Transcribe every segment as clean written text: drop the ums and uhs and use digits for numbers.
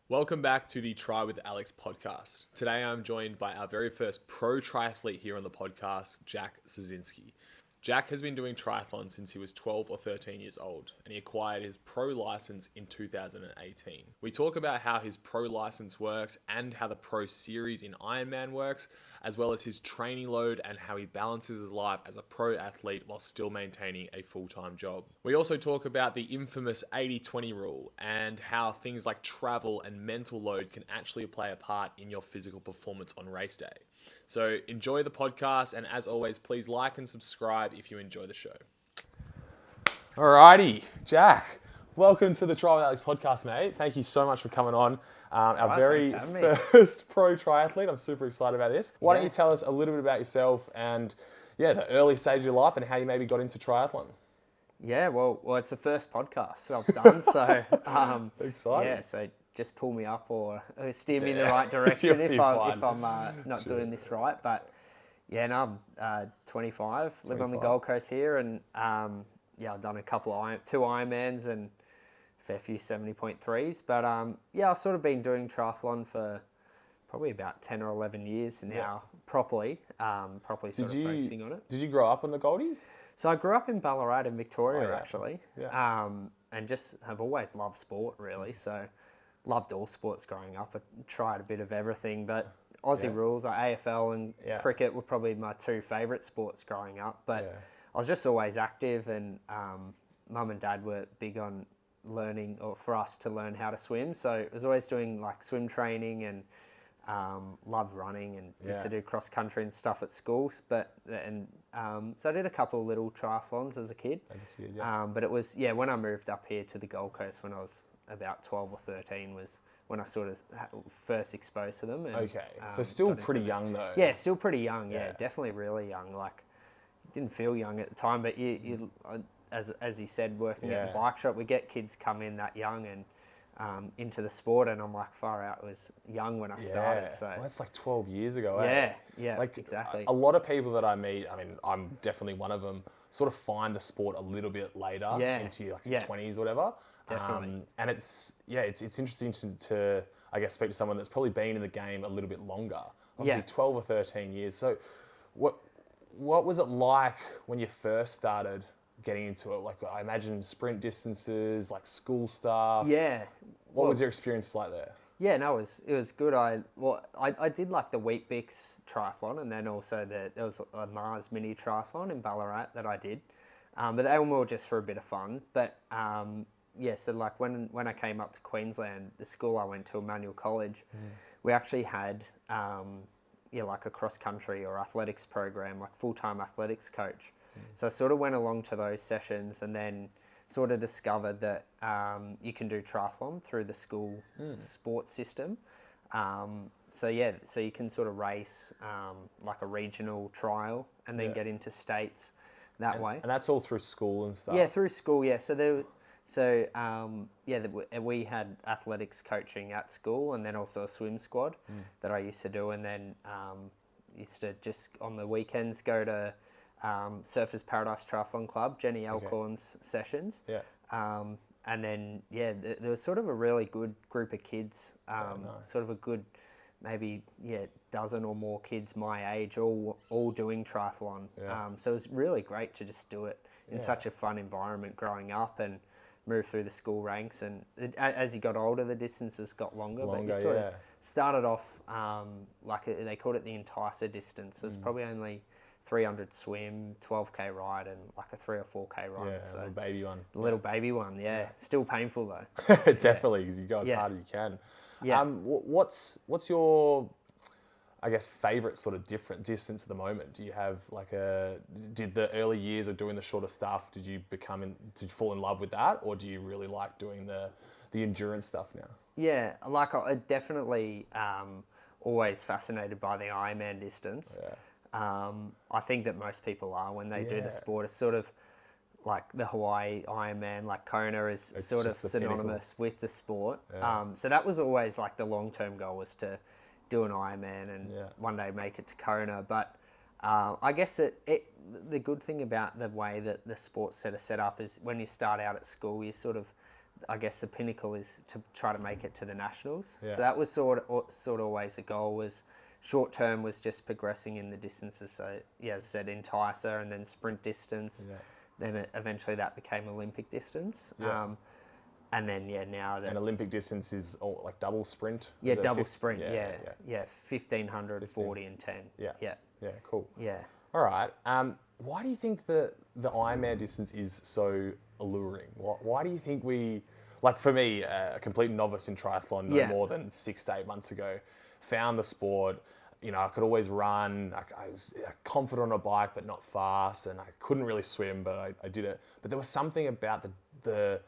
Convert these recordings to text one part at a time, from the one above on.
Welcome back to the Try with Alex podcast. Today I'm joined by our very first pro triathlete here on the podcast, Jack Sosinski. Jack has been doing triathlon since he was 12 or 13 years old, and he acquired his pro license in 2018. We talk about how his pro license works and how the pro series in Ironman works, as well as his training load and how he balances his life as a pro athlete while still maintaining a full-time job. We also talk about the infamous 80-20 rule and how things like travel and mental load can actually play a part in your physical performance on race day. So enjoy the podcast, and as always, please like and subscribe if you enjoy the show. Alrighty, Jack, welcome to the Try with Alex podcast, mate. Thank you so much for coming on. Our very first pro triathlete. I'm super excited about this. Why don't you tell us a little bit about yourself and the early stage of your life and how you maybe got into triathlon? Yeah, well, it's the first podcast I've done, so exciting. Yeah, so just pull me up or steer me in the right direction if I'm not doing this right. But yeah, no, I'm 25, live on the Gold Coast here, and I've done two Ironmans and a fair few 70.3s. But I've sort of been doing triathlon for probably about 10 or 11 years now, properly sort of focusing on it. Did you grow up on the Goldie? So I grew up in Ballarat in Victoria, actually, and just have always loved sport, really. So loved all sports growing up. I tried a bit of everything, but Aussie rules, like AFL and cricket, were probably my two favourite sports growing up. But I was just always active, and Mum and Dad were big on learning, or for us to learn how to swim. So I was always doing like swim training and loved running, and used to do cross country and stuff at schools. So I did a couple of little triathlons as a kid. But it was when I moved up here to the Gold Coast when I was about 12 or 13 was when I sort of first exposed to them. And, so still pretty young though. Yeah, still pretty young. Yeah, definitely really young. Like, didn't feel young at the time, but you as you said, working at the bike shop, we get kids come in that young and into the sport, and I'm like, far out. It was young when I started. So that's like 12 years ago. Yeah, like exactly. A lot of people that I meet, I mean, I'm definitely one of them, sort of find the sport a little bit later into your 20s or whatever. Definitely. And it's interesting to I guess speak to someone that's probably been in the game a little bit longer. Obviously 12 or 13 years. So what was it like when you first started getting into it? Like, I imagine sprint distances, like school stuff. Yeah. What was your experience like there? Yeah, no, it was good. I did like the Wheat Bix triathlon, and then also there was a Mars mini triathlon in Ballarat that I did. But they were more just for a bit of fun. But so like when I came up to Queensland, the school I went to, Emmanuel College, we actually had like a cross country or athletics program, like full-time athletics coach. So I sort of went along to those sessions, and then sort of discovered that you can do triathlon through the school sports system. So you can sort of race like a regional trial and then get into states that way. And that's all through school and stuff? Yeah, through school, yeah. We had athletics coaching at school, and then also a swim squad that I used to do, and then used to just on the weekends go to Surfers Paradise Triathlon Club, Jenny Alcorn's sessions. Yeah. And then, there was sort of a really good group of kids, sort of a good maybe dozen or more kids my age, all doing triathlon. So it was really great to just do it in such a fun environment growing up, and move through the school ranks. And as you got older, the distances got longer, but you sort of started off they called it the enticer distance. It was probably only 300 swim, 12k ride, and like a 3 or 4k run. Yeah, so little baby one. The little baby one, Still painful though. Definitely, because you go as hard as you can. Yeah. What's your, I guess, favourite sort of different distance at the moment? Do you have did the early years of doing the shorter stuff, did you fall in love with that, or do you really like doing the endurance stuff now? Yeah, like I definitely always fascinated by the Ironman distance. Yeah. I think that most people are when they do the sport. It's sort of like the Hawaii Ironman, like Kona is sort of synonymous with the sport. Yeah. So that was always like the long-term goal, was to do an Ironman and one day make it to Kona. But I guess the good thing about the way that the sports set up is when you start out at school, you sort of I guess the pinnacle is to try to make it to the nationals. Yeah. So that was sort of always the goal. Was short term was just progressing in the distances. So yeah, as I said, enticer and then sprint distance. Yeah. Then eventually that became Olympic distance. Yeah. And then now that And Olympic distance is like double sprint? yeah, Is it double sprint. Yeah. 1500, 15. 40 and 10. Yeah. Yeah. Yeah, cool. Yeah. All right. Why do you think the Ironman distance is so alluring? Why do you think we, like for me, a complete novice in triathlon no more than 6 to 8 months ago, found the sport. You know, I could always run. I was confident on a bike, but not fast, and I couldn't really swim, but I did it. But there was something about the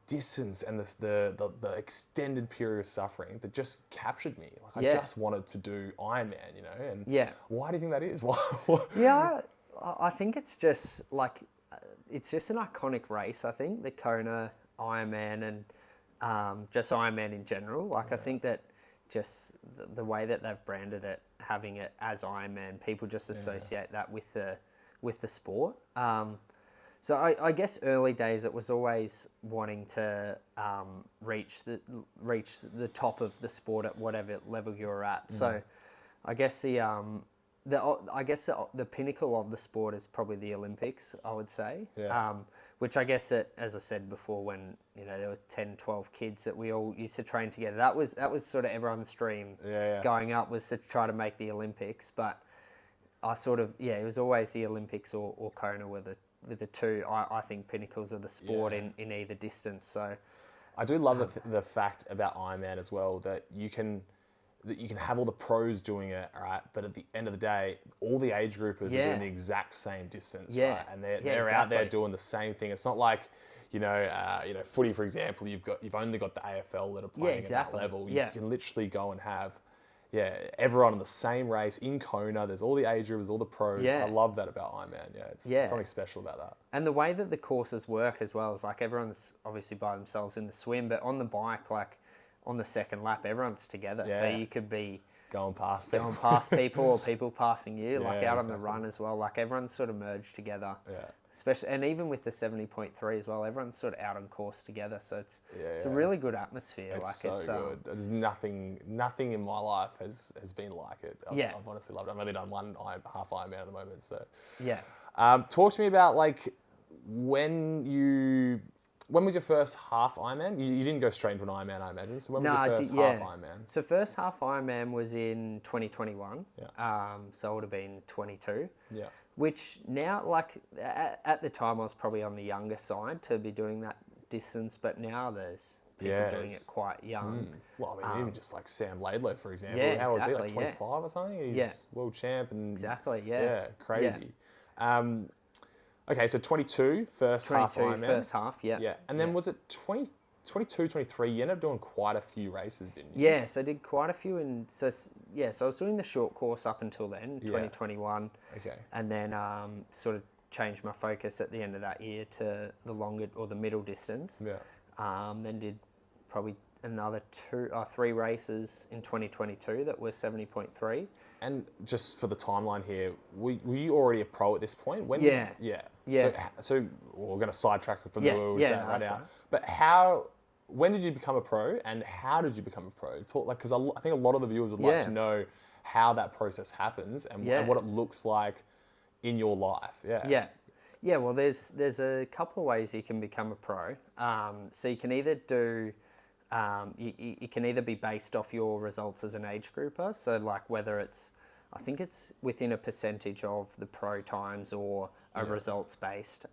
distance and the extended period of suffering that just captured me. Like I just wanted to do Ironman, you know. And why do you think that is? Yeah, I think it's just like it's just an iconic race. I think the Kona Ironman and just Ironman in general. Like I think that just the way that they've branded it, having it as Ironman, people just associate that with the sport. So I guess early days it was always wanting to reach the top of the sport at whatever level you're at. So I guess the pinnacle of the sport is probably the Olympics, I would say. Yeah. Which I guess as I said before, when there were 10, 12 kids that we all used to train together, that was sort of everyone's dream going up, was to try to make the Olympics. But I sort of it was always the Olympics or Kona were the two I think pinnacles of the sport in either distance. So I do love the fact about Ironman as well that you can have all the pros doing it, right? But at the end of the day, all the age groupers are doing the exact same distance, right? And they're out there doing the same thing. It's not like footy, for example. You've only got the AFL that are playing at that level. You can literally go and have everyone in the same race in Kona. There's all the age groupers, all the pros. I love that about Ironman. It's something special about that. And the way that the courses work as well is like everyone's obviously by themselves in the swim, but on the bike, like on the second lap, everyone's together. So you could be going past people or people passing you, like out on the run as well. Like everyone's sort of merged together. Especially, and even with the 70.3 as well, everyone's sort of out on course together. So it's a really good atmosphere. It's good. There's nothing in my life has been like it. I've honestly loved it. I've only done one half Ironman at the moment. So talk to me about like when was your first half Ironman? You didn't go straight into an Ironman, I imagine. So when was your first half Ironman? So first half Ironman was in 2021. So I would have been 22. Yeah. Which now, like at the time, I was probably on the younger side to be doing that distance. But now there's people doing it quite young. Well, I mean, even just like Sam Laidlow, for example. How was he? Like 25 or something? He's world champ and crazy. Okay, so 22, first half Ironman. First half, Yeah, and then was it 22, 23? You ended up doing quite a few races, didn't you? Yeah, so I did quite a few. So I was doing the short course up until then, 2021. Okay. And then sort of changed my focus at the end of that year to the longer or the middle distance. Yeah. Then did probably another 3 races in 2022 that were 70.3. And just for the timeline here, were you already a pro at this point? Yes. So we're going to sidetrack from the right now. Right. But when did you become a pro, and how did you become a pro? Because I think a lot of the viewers would like to know how that process happens and what it looks like in your life. Yeah. Well, there's a couple of ways you can become a pro. So you can either do. You can either be based off your results as an age grouper, so like whether I think it's within a percentage of the pro times or a results based,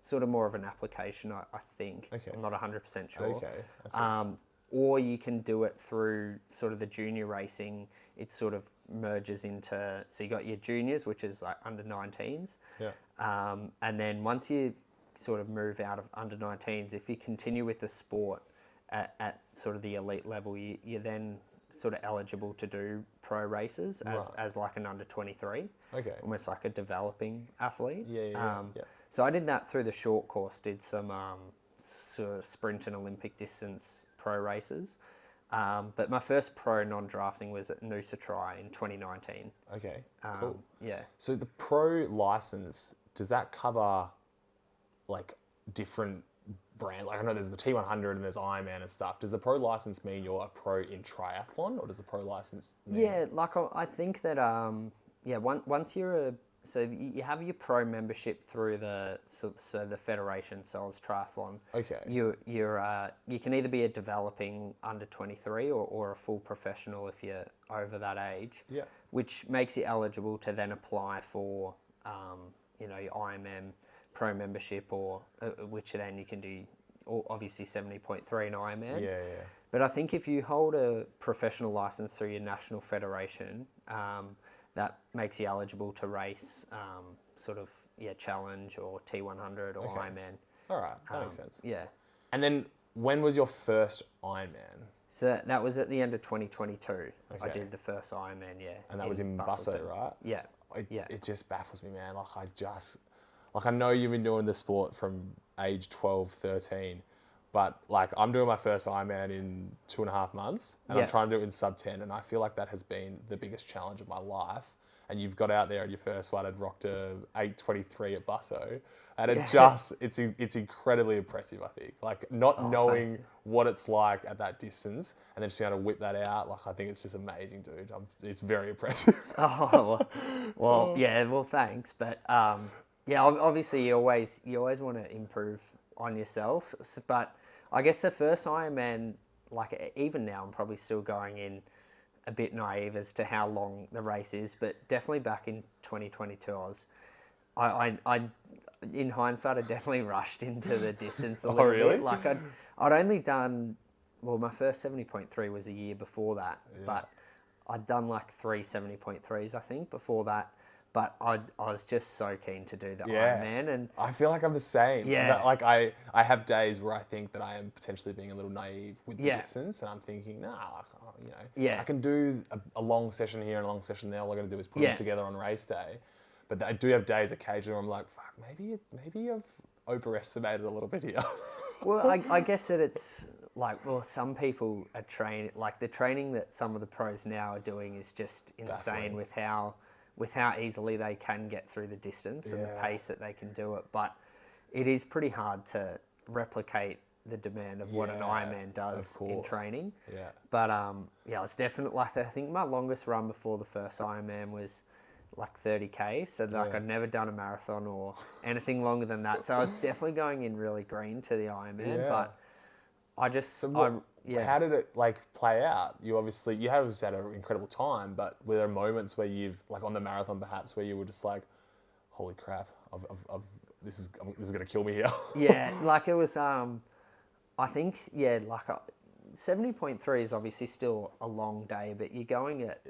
sort of more of an application, I think. Okay. I'm not 100% sure. Okay. Or you can do it through sort of the junior racing. It sort of merges into, so you got your juniors, which is like under 19s. Yeah. And then once you sort of move out of under 19s, if you continue with the sport, at sort of the elite level, you're then sort of eligible to do pro races as like an under 23. Okay. Almost like a developing athlete. Yeah. So I did that through the short course, did some sort of sprint and Olympic distance pro races. But my first pro non-drafting was at Noosa Tri in 2019. Okay, cool. Yeah. So the pro license, does that cover like different brand? Like I know there's the T100 and there's Ironman and stuff. Does the pro license mean you're a pro in triathlon, or does the pro license mean... Yeah, like I think that once you're so you have your pro membership through the the federation sells triathlon. Okay. You can either be a developing under 23 or a full professional if you're over that age. Yeah. Which makes you eligible to then apply for your Ironman pro membership, or which then you can do obviously 70.3 in Ironman. Yeah. But I think if you hold a professional license through your national federation, that makes you eligible to race challenge or T100 or Ironman. All right, that makes sense. Yeah. And then when was your first Ironman? So that was at the end of 2022. Okay. I did the first Ironman, yeah. And that was in Busso, right? Yeah. It just baffles me, man. I know you've been doing the sport from age 12, 13, but like I'm doing my first Ironman in 2.5 months, and I'm trying to do it in sub 10, and I feel like that has been the biggest challenge of my life. And you've got out there at your first one and rocked a 8:23 at Busso, and it's incredibly impressive. I think like knowing what it's like at that distance, and then just being able to whip that out. Like I think it's just amazing, dude. It's very impressive. Well, thanks, but obviously you always want to improve on yourself, but I guess the first Ironman, like even now, I'm probably still going in a bit naive as to how long the race is, but definitely back in 2022, I in hindsight, I definitely rushed into the distance a little bit. Like I'd only done, my first 70.3 was a year before that, but I'd done like 3 70.3s, I think, before that. But I was just so keen to do the Ironman, and I feel like I'm the same. Yeah. Like I have days where I think that I am potentially being a little naive with the distance, and I'm thinking, I can do a long session here and a long session there. All I got to do is put them together on race day. But I do have days occasionally where I'm like, fuck, maybe I've overestimated a little bit here. Well, I guess that it's like, some people are trained, like the training that some of the pros now are doing is just insane with how easily they can get through the distance and the pace that they can do it. But it is pretty hard to replicate the demand of what an Ironman does in training. Yeah. But it's definitely like, I think my longest run before the first Ironman was like 30K. So like I'd never done a marathon or anything longer than that. So I was definitely going in really green to the Ironman, but I just... How did it like play out? You had an incredible time, but were there moments where you've like on the marathon perhaps where you were just like, holy crap, this is gonna kill me here? Yeah, like it was. I think 70.3 is obviously still a long day, but you're going at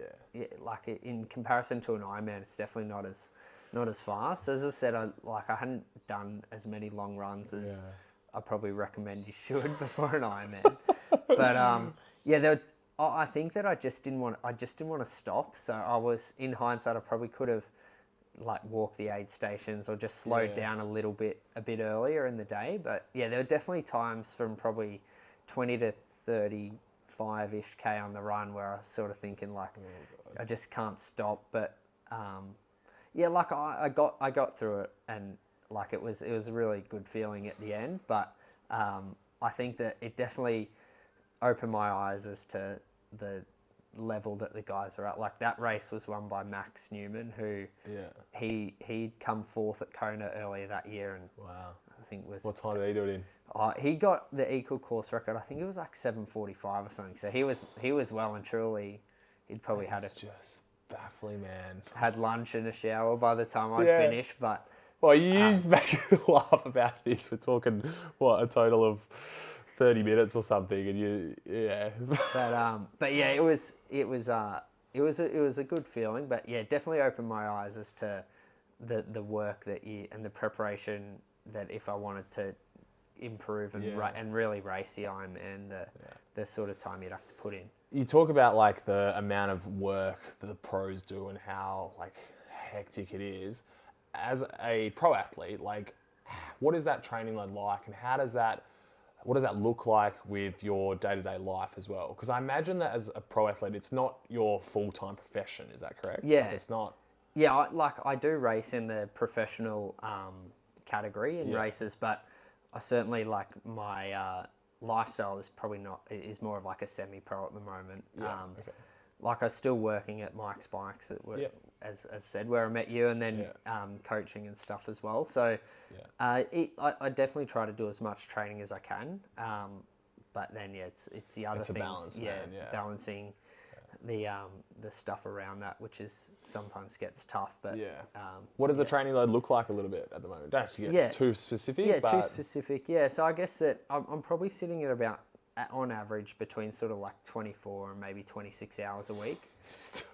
like in comparison to an Ironman, it's definitely not as fast. As I said, I hadn't done as many long runs as I probably recommend you should before an Ironman. But I think that I just didn't want to stop. So I was, in hindsight, I probably could have like walked the aid stations or just slowed down a bit earlier in the day. But there were definitely times from probably 20 to 35-ish K on the run where I was sort of thinking like, I just can't stop. But like I got through it, and like it was a really good feeling at the end. But I think that it definitely opened my eyes as to the level that the guys are at. Like that race was won by Max Newman, who he'd come fourth at Kona earlier that year, and I think was... What time did he do it in? He got the equal course record. I think it was like 7:45 or something. So he was well and truly. He'd probably just baffling, man. Had lunch and a shower by the time I'd finished, but... Well, you make me laugh about this. We're talking a total of 30 minutes or something, and But it was a good feeling. But definitely opened my eyes as to the work and the preparation that if I wanted to improve and really race the Ironman, the sort of time you'd have to put in. You talk about like the amount of work that the pros do and how like hectic it is. As a pro athlete, like what is that training load like, and what does that look like with your day-to-day life as well? Because I imagine that as a pro athlete, it's not your full-time profession. Is that correct? Yeah. Like it's not. Yeah, I do race in the professional category in races, but I certainly like my lifestyle is is more of like a semi-pro at the moment. Yeah. Okay. Like I was still working at Mike's Bikes as said, where I met you, and then coaching and stuff as well. So I definitely try to do as much training as I can. But then it's the other things, balance, man, balancing the stuff around that, which is sometimes gets tough. But what does the training load look like a little bit at the moment? Don't have to get too specific. Yeah, too specific. Yeah, so I guess that I'm probably sitting at about, on average, between sort of like 24 and maybe 26 hours a week. It's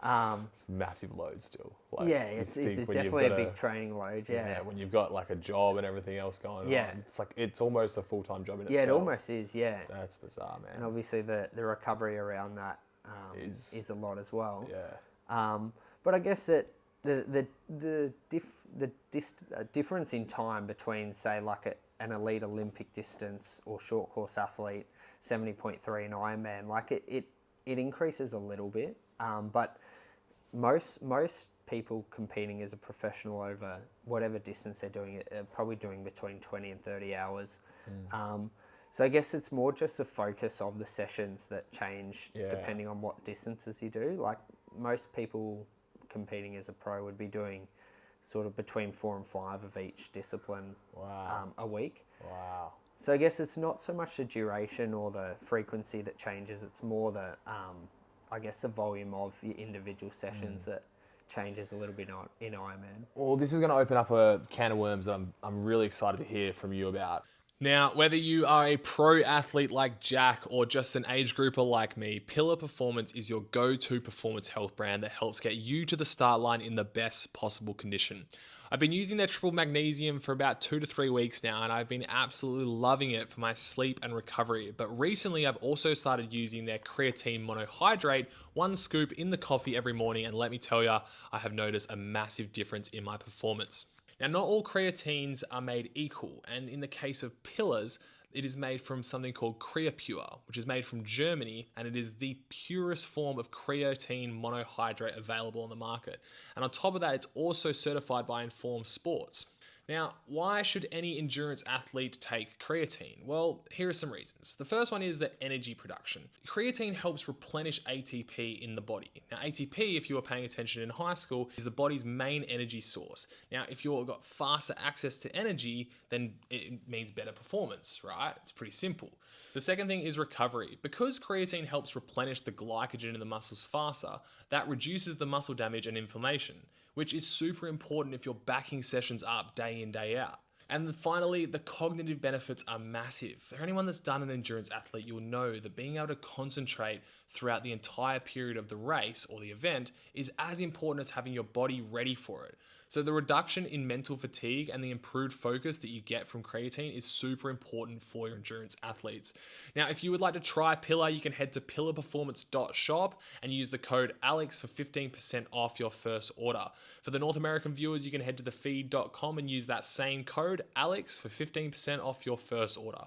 massive load still. Like, it's definitely a big training load. Yeah, when you've got like a job and everything else going on, it's almost a full-time job in itself. Yeah, it almost is. Yeah, that's bizarre, man. And obviously the recovery around that is a lot as well. Yeah. But I guess that the difference in time between, say, like an elite Olympic distance or short course athlete, 70.3 and Ironman, like it increases a little bit. But most people competing as a professional over whatever distance they're doing, are probably doing between 20 and 30 hours. So I guess it's more just the focus of the sessions that change depending on what distances you do. Like most people competing as a pro would be doing sort of between 4 and 5 of each discipline a week. Wow. So I guess it's not so much the duration or the frequency that changes, it's more the, I guess, the volume of your individual sessions that changes a little bit in Ironman. Well, this is going to open up a can of worms that I'm really excited to hear from you about. Now, whether you are a pro athlete like Jack or just an age grouper like me, Pillar Performance is your go-to performance health brand that helps get you to the start line in the best possible condition. I've been using their triple magnesium for about 2 to 3 weeks now, and I've been absolutely loving it for my sleep and recovery. But recently, I've also started using their creatine monohydrate, 1 scoop in the coffee every morning, and let me tell you, I have noticed a massive difference in my performance. Now, not all creatines are made equal, and in the case of Pillars, it is made from something called CreaPure, which is made from Germany, and it is the purest form of creatine monohydrate available on the market. And on top of that, it's also certified by Informed Sports. Now, why should any endurance athlete take creatine? Well, here are some reasons. The first one is the energy production. Creatine helps replenish ATP in the body. Now, ATP, if you were paying attention in high school, is the body's main energy source. Now, if you've got faster access to energy, then it means better performance, right? It's pretty simple. The second thing is recovery. Because creatine helps replenish the glycogen in the muscles faster, that reduces the muscle damage and inflammation, which is super important if you're backing sessions up day in, day out. And finally, the cognitive benefits are massive. For anyone that's done an endurance athlete, you'll know that being able to concentrate throughout the entire period of the race or the event is as important as having your body ready for it. So the reduction in mental fatigue and the improved focus that you get from creatine is super important for your endurance athletes. Now, if you would like to try Pillar, you can head to pillarperformance.shop and use the code ALEX for 15% off your first order. For the North American viewers, you can head to thefeed.com and use that same code ALEX for 15% off your first order.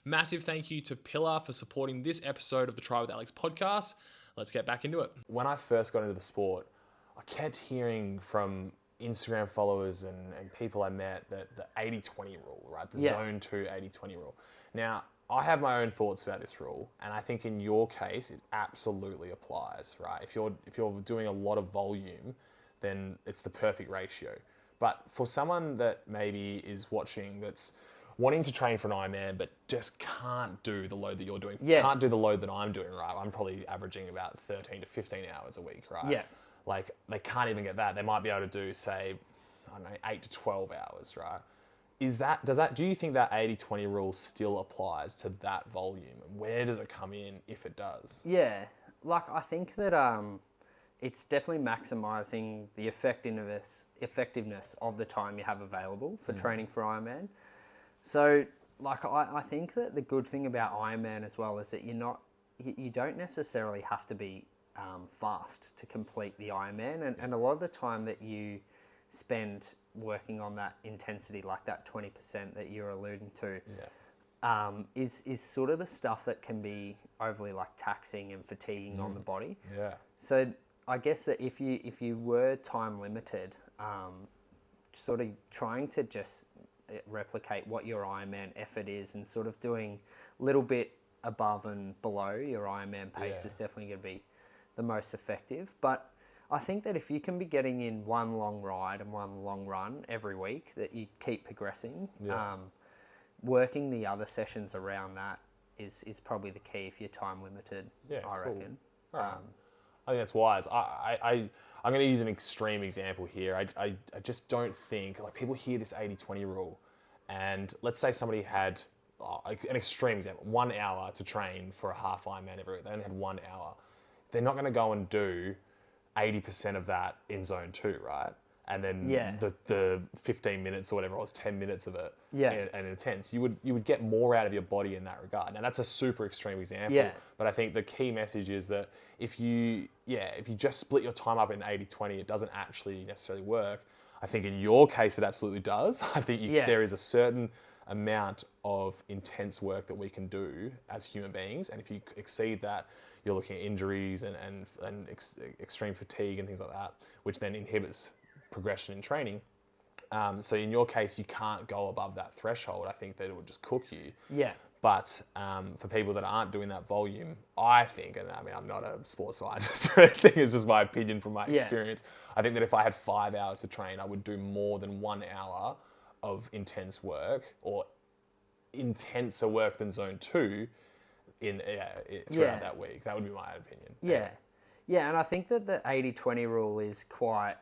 Massive thank you to Pillar for supporting this episode of the Try with Alex podcast. Let's get back into it. When I first got into the sport, I kept hearing from Instagram followers and people I met that the 80-20 rule, right? The zone 2 80-20 rule. Now, I have my own thoughts about this rule, and I think in your case, it absolutely applies, right? If you're doing a lot of volume, then it's the perfect ratio. But for someone that maybe is watching that's wanting to train for an Ironman but just can't do the load that you're doing, can't do the load that I'm doing, right? I'm probably averaging about 13 to 15 hours a week, right? Yeah. Like, they can't even get that. They might be able to do, say, I don't know, 8 to 12 hours, right? Do you think that 80-20 rule still applies to that volume? And where does it come in if it does? Yeah, like I think that it's definitely maximising the effectiveness of the time you have available for training for Ironman. So, like, I think that the good thing about Ironman as well is that you don't necessarily have to be fast to complete the Ironman, and a lot of the time that you spend working on that intensity, like that 20% that you're alluding to, is sort of the stuff that can be overly like taxing and fatiguing on the body. Yeah. So I guess that if you were time limited, sort of trying to just replicate what your Ironman effort is, and sort of doing a little bit above and below your Ironman pace is definitely going to be the most effective. But I think that if you can be getting in one long ride and one long run every week, that you keep progressing, working the other sessions around that is probably the key if you're time limited, I reckon. Right. I think that's wise. I'm going to use an extreme example here. I just don't think, like, people hear this 80-20 rule, and let's say somebody had, an extreme example, 1 hour to train for a half Ironman every week. They only had 1 hour. They're not going to go and do 80% of that in zone 2, right? And then the 15 minutes or whatever it was, 10 minutes of it and intense. You would get more out of your body in that regard. Now, that's a super extreme example, but I think the key message is that if you just split your time up in 80-20, it doesn't actually necessarily work. I think in your case, it absolutely does. I think there is a certain amount of intense work that we can do as human beings, and if you exceed that, you're looking at injuries and extreme fatigue and things like that, which then inhibits progression in training. So in your case, you can't go above that threshold. I think that it would just cook you. Yeah. But for people that aren't doing that volume, I think, and I mean, I'm not a sports scientist or anything, it's just my opinion from my experience. I think that if I had 5 hours to train, I would do more than 1 hour of intense work, or intenser work than zone 2 throughout that week. That would be my opinion. Yeah, and I think that the 80-20 rule is quite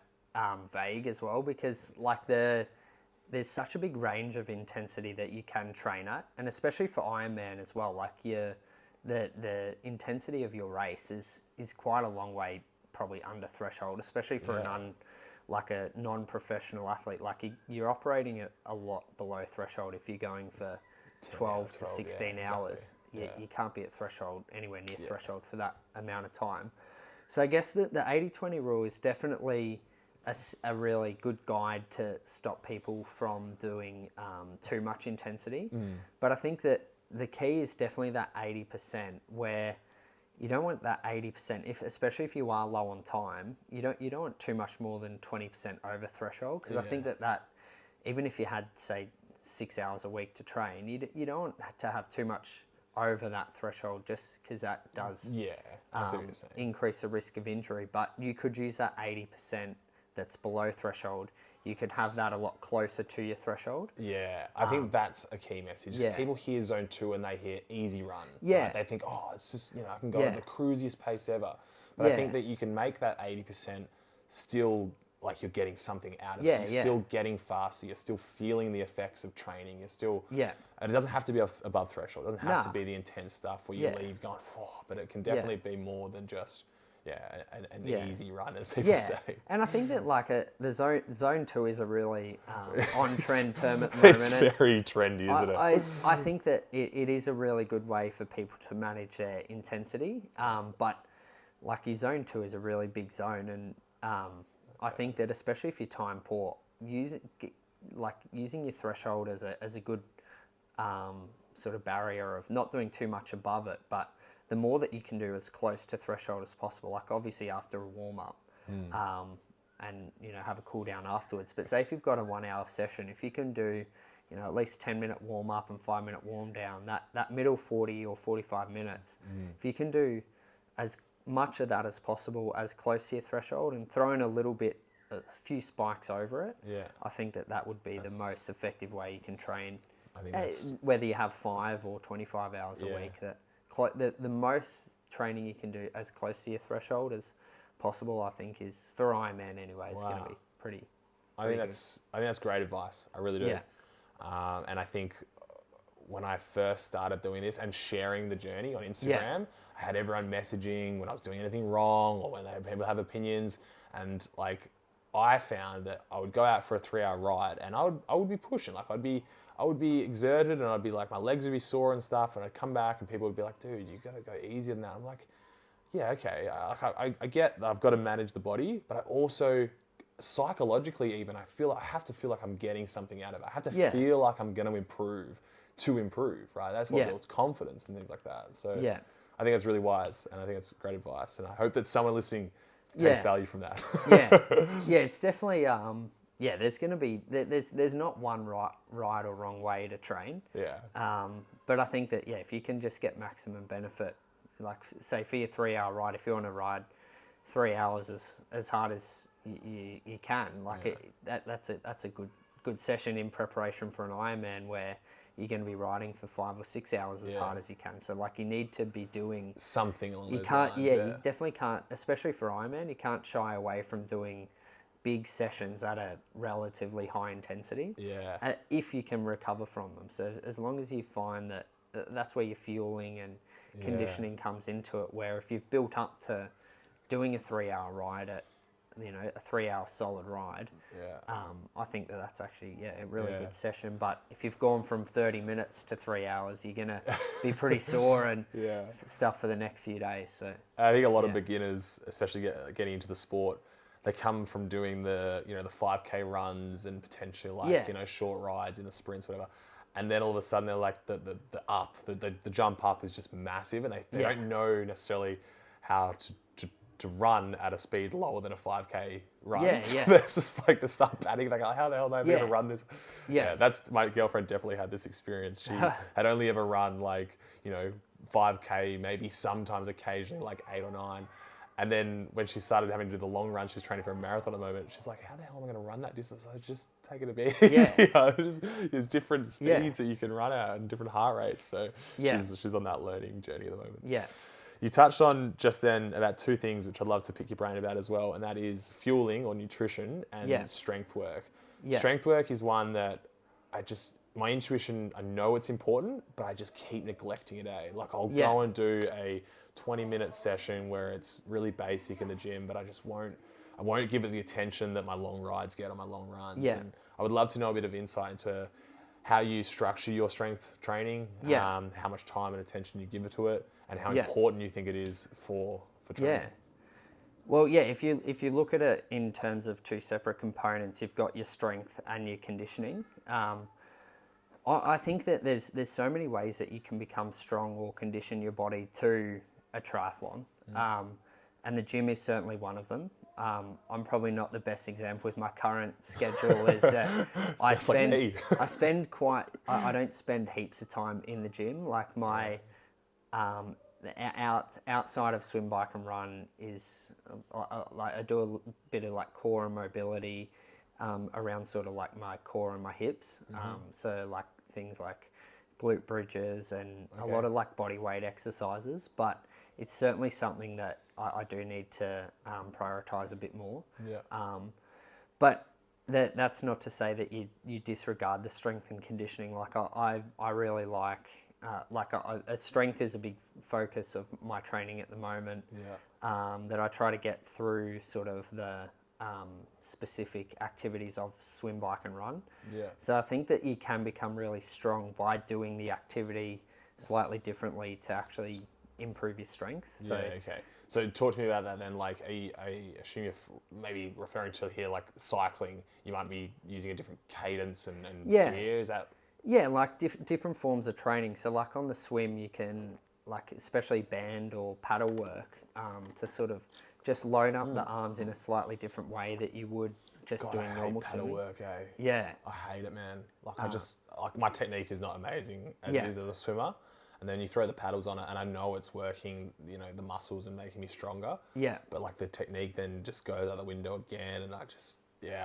vague as well, because like there's such a big range of intensity that you can train at, and especially for Ironman as well. Like the intensity of your race is quite a long way probably under threshold, especially for a non-professional athlete. Like you're operating at a lot below threshold if you're going for 12 to 16 hours. You can't be at threshold, anywhere near threshold for that amount of time. So I guess the 80-20 rule is definitely a really good guide to stop people from doing too much intensity. But I think that the key is definitely that 80%, where you don't want that 80%, especially if you are low on time, you don't want too much more than 20% over threshold, because I think that even if you had, say, 6 hours a week to train, you don't want to have too much over that threshold, just because that does I see what you're saying. increase the risk of injury. But you could use that 80% that's below threshold. You could have that a lot closer to your threshold. Yeah, I think that's a key message. People hear zone 2 and they hear easy run. Yeah. Right? They think, oh, it's just, I can go at the cruisiest pace ever. But I think that you can make that 80% still like you're getting something out of it. You're still getting faster. You're still feeling the effects of training. You're still... And it doesn't have to be above threshold. It doesn't have to be the intense stuff where you leave going, oh, but it can definitely be more than just... an easy run, as people say. And I think that like the zone 2 is a really on-trend term at the moment. It's very trendy, isn't it? I think that it is a really good way for people to manage their intensity. But like your zone 2 is a really big zone, and I think that especially if you're time poor, using your threshold as a good sort of barrier of not doing too much above it, but the more that you can do as close to threshold as possible, like obviously after a warm-up, and have a cool down afterwards. But say if you've got a 1 hour session, if you can do at least 10-minute warm-up and 5-minute warm-down, that middle 40 or 45 minutes, if you can do as much of that as possible, as close to your threshold, and throw in a few spikes over it, I think that would be the most effective way you can train, I think whether you have 5 or 25 hours a week. The most training you can do as close to your threshold as possible, I think, is for Ironman anyway. Is going to be pretty. I think that's great advice. I really do. And I think when I first started doing this and sharing the journey on Instagram, I had everyone messaging when I was doing anything wrong or when people have opinions, and like I found that I would go out for a 3-hour ride and I would be pushing, like I would be exerted, and I'd be like, my legs would be sore and stuff, and I'd come back and people would be like, dude, you got to go easier than that. I'm like, yeah, okay. I get that I've got to manage the body, but I also, psychologically even, I have to feel like I'm getting something out of it. I have to feel like I'm going to improve, right? That's what builds confidence and things like that. So I think that's really wise, and I think it's great advice, and I hope that someone listening takes value from that. It's definitely... yeah, there's going to be there's not one right or wrong way to train. Yeah. But I think that if you can just get maximum benefit, like say for your 3-hour ride, if you want to ride 3 hours as hard as you can, that's a good session in preparation for an Ironman where you're going to be riding for 5 or 6 hours as hard as you can. So like you need to be doing something along those lines. You definitely can't, especially for Ironman, you can't shy away from doing big sessions at a relatively high intensity. Yeah. If you can recover from them. So as long as you find that that's where your fueling and conditioning comes into it, where if you've built up to doing a 3-hour ride at a 3-hour solid ride, I think that's actually a really good session. But if you've gone from 30 minutes to 3 hours, you're gonna be pretty sore and stuff for the next few days. So I think a lot of beginners, especially getting into the sport, they come from doing the 5K runs and potentially short rides in the sprints, whatever. And then all of a sudden they're like the jump up is just massive, and they don't know necessarily how to run at a speed lower than a 5K run. So there's just like they start panicking, like, how the hell am I going to run this? That's my girlfriend definitely had this experience. She had only ever run 5K, maybe sometimes occasionally like 8 or 9. And then when she started having to do the long run, she's training for a marathon at the moment. She's like, how the hell am I going to run that distance? I just take it a bit easier. There's different speeds that you can run at and different heart rates. So she's on that learning journey at the moment. Yeah. You touched on just then about 2 things, which I'd love to pick your brain about as well. And that is fueling or nutrition and strength work. Yeah. Strength work is one that my intuition, I know it's important, but I just keep neglecting it. Like I'll go and do a 20-minute session where it's really basic in the gym, but I won't give it the attention that my long rides get on my long runs. Yeah. And I would love to know a bit of insight into how you structure your strength training, how much time and attention you give to it, and how important you think it is for training. Yeah. Well, if you look at it in terms of 2 separate components, you've got your strength and your conditioning. I think that there's so many ways that you can become strong or condition your body to a triathlon, and the gym is certainly one of them. I'm probably not the best example with my current schedule. Is that I don't spend heaps of time in the gym. Like my outside of swim, bike, and run is like I do a bit of like core and mobility around sort of like my core and my hips. So like things like glute bridges and a lot of like body weight exercises, but it's certainly something that I do need to prioritize a bit more. But that's not to say that you disregard the strength and conditioning. Like I really like strength is a big focus of my training at the moment. That I try to get through sort of the specific activities of swim, bike, and run. So I think that you can become really strong by doing the activity slightly differently to actually improve your strength. So talk to me about that then. Like, I assume you're maybe referring to here like cycling. You might be using a different cadence and gear. Is that? Yeah, like different forms of training. So like on the swim, you can like especially band or paddle work to sort of just load up the arms in a slightly different way that you would just doing normal paddle swimming. work, eh? Yeah. I hate it, man. Like my technique is not amazing as it is as a swimmer. And then you throw the paddles on it, and I know it's working, the muscles and making me stronger. Yeah. But like the technique then just goes out the window again, and I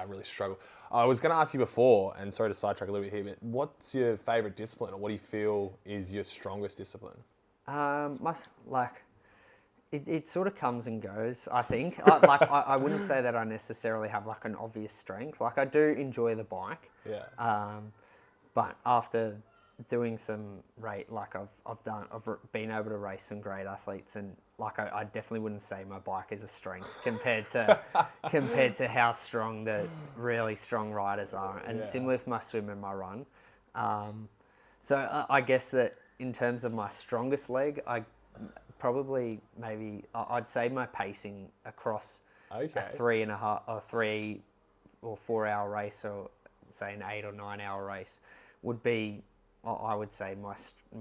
really struggle. I was going to ask you before, and sorry to sidetrack a little bit here, but what's your favorite discipline, or what do you feel is your strongest discipline? It sort of comes and goes, I think. I wouldn't say that I necessarily have like an obvious strength. Like I do enjoy the bike. But after doing some I've been able to race some great athletes, and like I definitely wouldn't say my bike is a strength compared to how strong the really strong riders are, and similar with my swim and my run. So I guess that in terms of my strongest leg, I'd say my pacing across a 3 or 4 hour race, or say an 8 or 9 hour race, would be, I would say my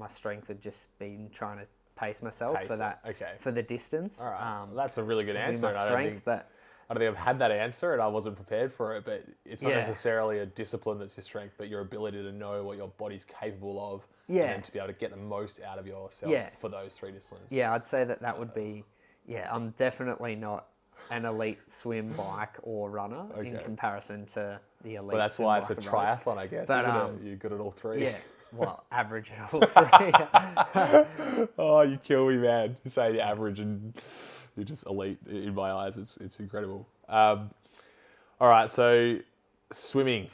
strength would just be trying to pace myself for the distance. All right. That's a really good answer. My strength, but I don't think I've had that answer and I wasn't prepared for it, but it's not necessarily a discipline that's your strength, but your ability to know what your body's capable of and then to be able to get the most out of yourself for those 3 disciplines. Yeah, I'd say that would be, I'm definitely not an elite swim, bike or runner in comparison to the elite. Well, that's why it's a triathlon, I guess, isn't it? You're good at all 3. Yeah, well, average at all 3. Oh, you kill me, man. You say the average and you're just elite in my eyes. It's incredible. All right, so swimming.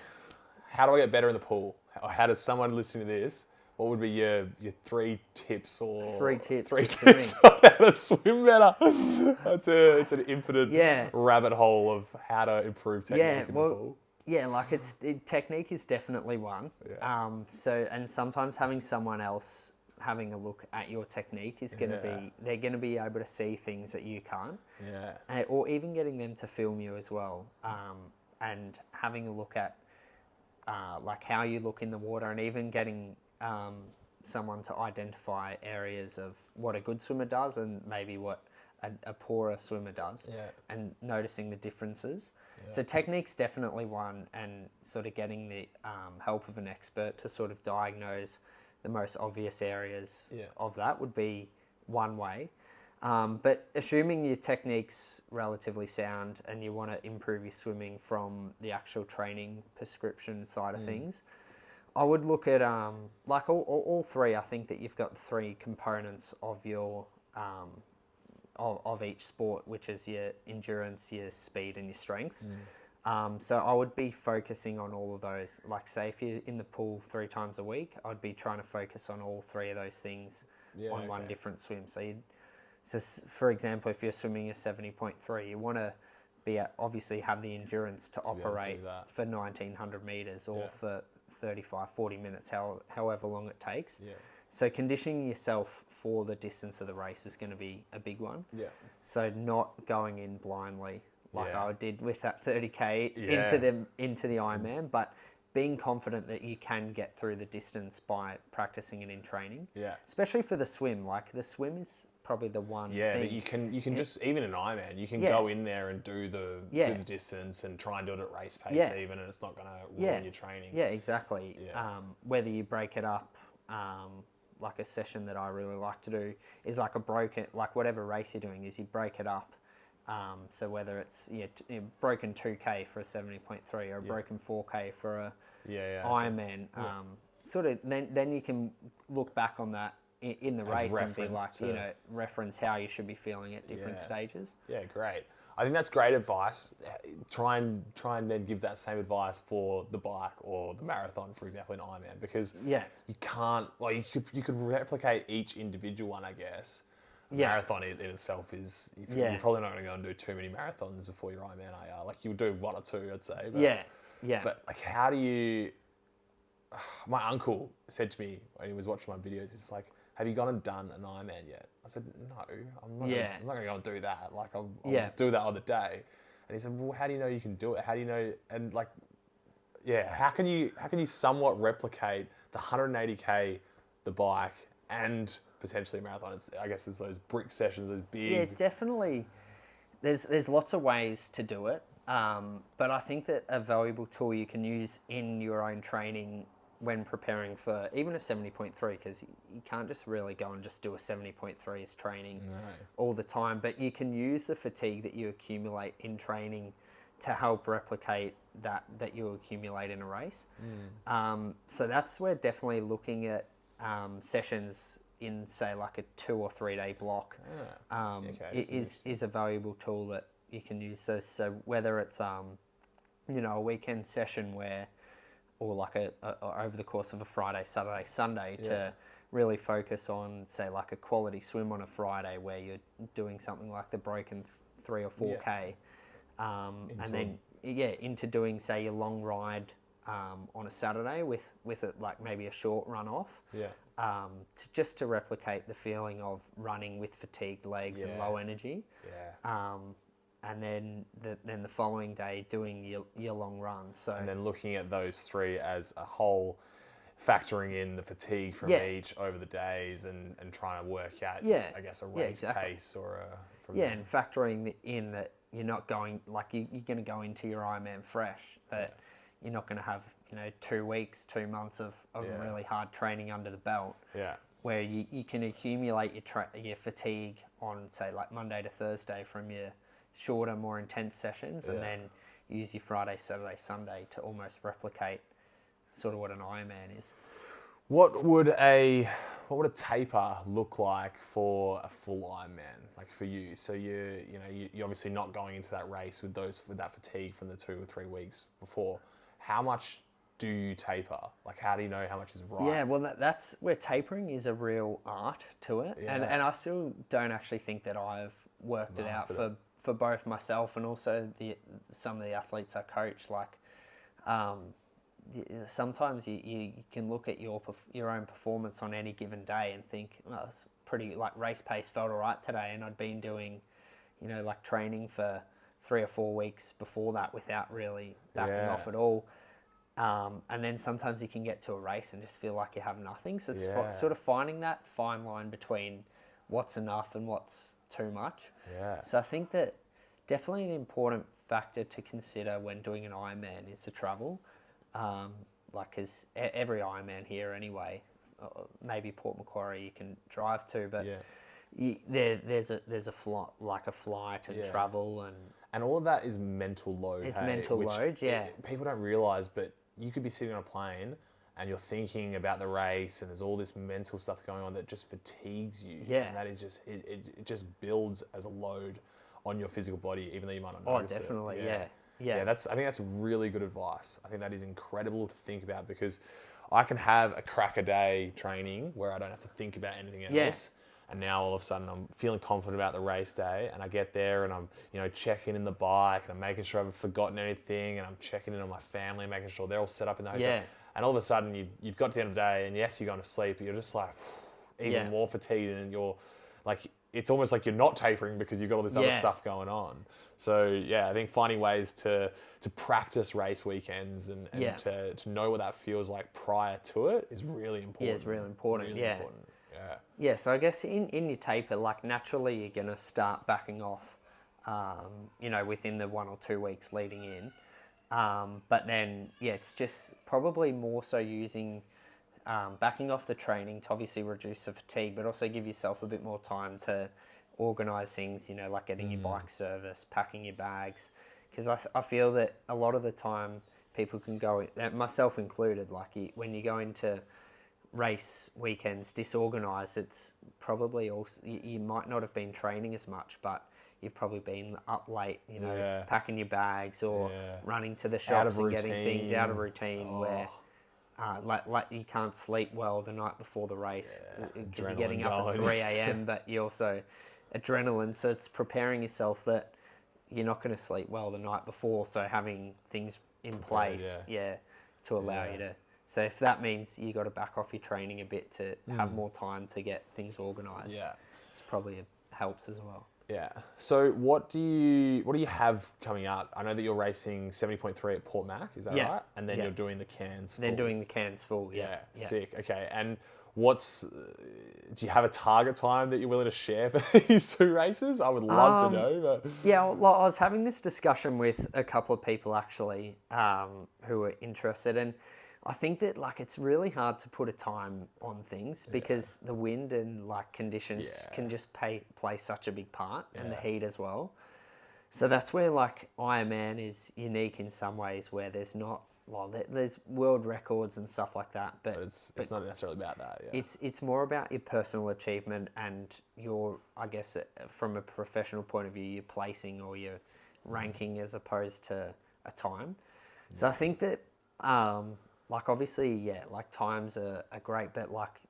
How do I get better in the pool? How does someone listening to this, what would be your 3 tips or... 3 tips on how to swim better? It's an infinite rabbit hole of how to improve technique in the pool. Yeah, like technique is definitely one. Yeah. And sometimes having someone else having a look at your technique is going to be, they're going to be able to see things that you can't. Yeah. Or even getting them to film you as well. And having a look at like how you look in the water, and even getting someone to identify areas of what a good swimmer does and maybe what a poorer swimmer does, and noticing the differences. So technique's definitely one, and sort of getting the help of an expert to sort of diagnose the most obvious areas of that would be one way. But assuming your technique's relatively sound and you want to improve your swimming from the actual training prescription side of things, I would look at like all 3. I think that you've got 3 components of your of each sport, which is your endurance, your speed, and your strength. So I would be focusing on all of those. Like, say if you're in the pool 3 times a week, I'd be trying to focus on all 3 of those things on one different swim. So for example, if you're swimming a 70.3, you want to obviously have the endurance to operate for 1900 meters or for 35, 40 minutes, however long it takes. So conditioning yourself for the distance of the race is going to be a big one. So not going in blindly like I did with that 30k into the Ironman, but being confident that you can get through the distance by practicing it in training. Especially for the swim. Like, the swim is probably the one thing. But you can just, even in Ironman, you can go in there and do the distance and try and do it at race pace even, and it's not going to ruin your training. Yeah, exactly. Whether you break it up, like a session that I really like to do is like whatever race you're doing is you break it up. So whether it's broken 2k for a 70.3 or a broken 4k for a Ironman, sort of then you can look back on that in the race and be like, reference how you should be feeling at different stages. Yeah, great. I think that's great advice. Try and then give that same advice for the bike or the marathon, for example, in Ironman, because you can't, like, you could replicate each individual one, I guess. Marathon in itself is, you're probably not going to go and do too many marathons before your Ironman, are you? Like, you'll do 1 or 2, I'd say. But, But, like, how do you... My uncle said to me when he was watching my videos, he's like, have you gone and done an Ironman yet? I said, no, I'm not going to go and do that. Like, I'll do that on the day. And he said, well, how do you know you can do it? How do you know? And like, how can you somewhat replicate the 180k, the bike, and potentially a marathon? I guess there's those brick sessions, those big... Yeah, definitely. There's lots of ways to do it. But I think that a valuable tool you can use in your own training when preparing for even a 70.3, because you can't just really go and just do a 70.3 as training all the time, but you can use the fatigue that you accumulate in training to help replicate that you accumulate in a race. So that's where definitely looking at sessions in, say, like a 2 or 3 day block is a valuable tool that you can use. So whether it's a weekend session where, or like over the course of a Friday, Saturday, Sunday, to really focus on, say, like a quality swim on a Friday where you're doing something like the broken 3 or 4k, and then into doing, say, your long ride on a Saturday with it, like maybe a short run off, just to replicate the feeling of running with fatigued legs and low energy. And then the following day doing your long run. So, and then looking at those 3 as a whole, factoring in the fatigue from each over the days and trying to work out, I guess, a race pace or a... and factoring in that you're not going, like you're going to go into your Ironman fresh, that you're not going to have, 2 weeks, 2 months of really hard training under the belt. Yeah. Where you can accumulate your fatigue on, say, like Monday to Thursday from your shorter, more intense sessions, and then use your Friday, Saturday, Sunday to almost replicate sort of what an Ironman is. What would a taper look like for a full Ironman, like for you? So you're obviously not going into that race with that fatigue from the 2 or 3 weeks before. How much do you taper? Like, how do you know how much is right? Yeah, well, that's where tapering is a real art to it, and I still don't actually think that I've worked it out for both myself and also some of the athletes I coach. Like, sometimes you can look at your own performance on any given day and think, well, it's pretty, like, race pace felt all right today, and I'd been doing, like, training for 3 or 4 weeks before that without really backing off at all. And then sometimes you can get to a race and just feel like you have nothing. So it's sort of finding that fine line between what's enough and what's too much. Yeah. So I think that definitely an important factor to consider when doing an Ironman is to travel. Because every Ironman here anyway, maybe Port Macquarie you can drive to, but there's a flight and travel and all of that is mental load. It's mental load, yeah. People don't realise, but you could be sitting on a plane and you're thinking about the race and there's all this mental stuff going on that just fatigues you. Yeah. And that is just, it just builds as a load on your physical body, even though you might not notice it. Oh, definitely, Yeah, yeah. I think that's really good advice. I think that is incredible to think about, because I can have a crack a day training where I don't have to think about anything else. Yeah. And now all of a sudden I'm feeling confident about the race day, and I get there and I'm, checking in the bike and I'm making sure I haven't forgotten anything, and I'm checking in on my family, making sure they're all set up in the hotel. Yeah. And all of a sudden you've got to the end of the day, and yes, you're going to sleep, but you're just like even more fatigued, and you're like, it's almost like you're not tapering because you've got all this other stuff going on. So yeah, I think finding ways to practice race weekends and to know what that feels like prior to it is really important. Yeah, it's really important. Really important. Yeah. Yeah, so I guess in your taper, like, naturally you're going to start backing off, within the 1 or 2 weeks leading in. But then, it's just probably more so using backing off the training to obviously reduce the fatigue, but also give yourself a bit more time to organise things, like getting your bike serviced, packing your bags. Because I feel that a lot of the time people can go, myself included, like when you go into race weekends disorganised, it's probably also, you might not have been training as much, but you've probably been up late, packing your bags or running to the shops and getting things out of routine where like you can't sleep well the night before the race because you're getting up at 3 a.m. but you also adrenaline, so it's preparing yourself that you're not going to sleep well the night before, so having things in place to allow you to. So if that means you got to back off your training a bit to have more time to get things organised, it's probably helps as well. Yeah. So what do you have coming out? I know that you're racing 70.3 at Port Mac, is that right? And then you're doing the Cairns full. Then doing the Cairns full, yeah. Sick. Okay. And do you have a target time that you're willing to share for these 2 races? I would love to know. But yeah, well, I was having this discussion with a couple of people actually who were interested, and I think that, like, it's really hard to put a time on things because the wind and, like, conditions can just play such a big part, and the heat as well. So that's where, like, Ironman is unique in some ways, where there's not, well, there's world records and stuff like that, but it's not necessarily about that. Yeah. It's more about your personal achievement and your, I guess, from a professional point of view, your placing or your ranking as opposed to a time. So I think that, like, obviously, like, times are great, but, like,